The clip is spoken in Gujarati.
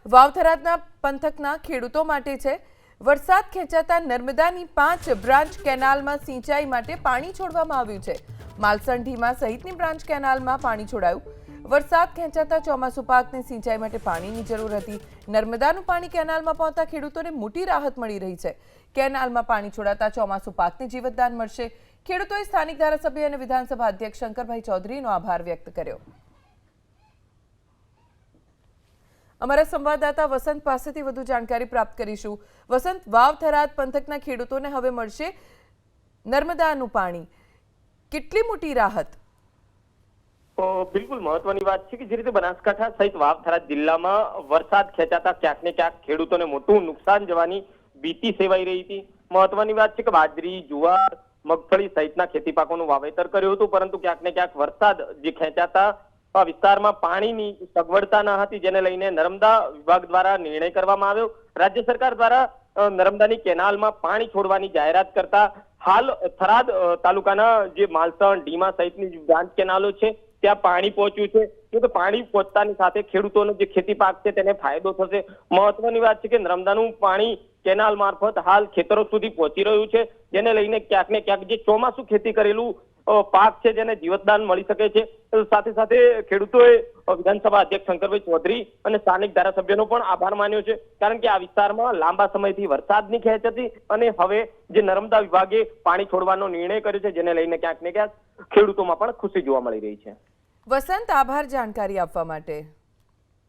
વાવથરાના પંથકના ખેડૂતો માટે છે। વરસાદ ખેંચાતા નર્મદાની 5 બ્રાન્ચ કેનાલમાં સિંચાઈ માટે પાણી છોડવામાં આવ્યું છે। માલસણ ઢીમા સહિતની બ્રાન્ચ કેનાલમાં પાણી છોડાયું। વરસાદ ખેંચાતા ચોમાસુ પાકને સિંચાઈ માટે પાણીની જરૂર હતી। નર્મદાનું પાણી કેનાલમાં પહોંચતા ખેડૂતોને મોટી રાહત મળી રહી છે। કેનાલમાં પાણી છોડાતા ચોમાસુ પાકને જીવતદાન મળશે। ખેડૂતોએ સ્થાનિક ધારાસભ્ય અને વિધાનસભા અધ્યક્ષ શંકરભાઈ ચૌધરીનો આભાર વ્યક્ત કર્યો। અમારા સંવાદદાતા વસંત પાસેથી વધુ જાણકારી પ્રાપ્ત કરીશું। વસંત, વાવ-થરાદ પંથકના ખેડૂતોને હવે મળશે નર્મદાનું પાણી, કેટલી મોટી રાહત? બિલકુલ મહત્વની વાત છે કે જે રીતે બનાસકાંઠા સહિત વાવ-થરાદ જિલ્લામાં વરસાદ ખેંચાતા ક્યાંક ને ક્યાંક ખેડૂતોને મોટું નુકસાન જવાની ભીતિ સેવાઈ રહી હતી। મહત્વની વાત છે કે બાજરી, જુવાર, મગફળી સહિતના ખેતી પાકોનું વાવેતર કર્યું હતું, પરંતુ ક્યાંક ને ક્યાંક વરસાદ જે ખેંચાતા વિસ્તારમાં પાણીની સગવડતા ન હતી, જેને લઈને નર્મદા વિભાગ દ્વારા નિર્ણય કરવામાં આવ્યો। રાજ્ય સરકાર દ્વારા નર્મદાની કેનાલમાં પાણી છોડવાની જાહેરાત કરતા હાલ થરાદ તાલુકાના જે માલસણ, ઢીમા સહિતની બ્રાન્ચ કેનાલો છે ત્યાં પાણી પહોંચ્યું છે। જો કે પાણી પહોંચતાની સાથે ખેડૂતોનો જે ખેતી પાક છે તેને ફાયદો થશે। મહત્વની વાત છે કે નર્મદાનું પાણી કેનાલ મારફત હાલ ખેતરો સુધી પહોંચી રહ્યું છે, જેને લઈને ક્યાંક ને ક્યાંક જે ચોમાસુ ખેતી કરેલું પાક છે જેને જીવતદાન મળી શકે છે। સાથે સાથે ખેડૂતોએ વિધાનસભા અધ્યક્ષ શંકરભાઈ ચૌધરી અને સ્થાનિક ધારાસભ્યનો પણ આભાર માન્યો છે, કારણ કે આ વિસ્તારમાં લાંબા સમયથી વરસાદની ખેંચ હતી અને હવે જે નર્મદા વિભાગે પાણી છોડવાનો નિર્ણય કર્યો છે, જેને લઈને ક્યાંક ને ક્યાંક ખેડૂતોમાં પણ ખુશી જોવા મળી રહી છે। વસંત, આભાર જાણકારી આપવા માટે।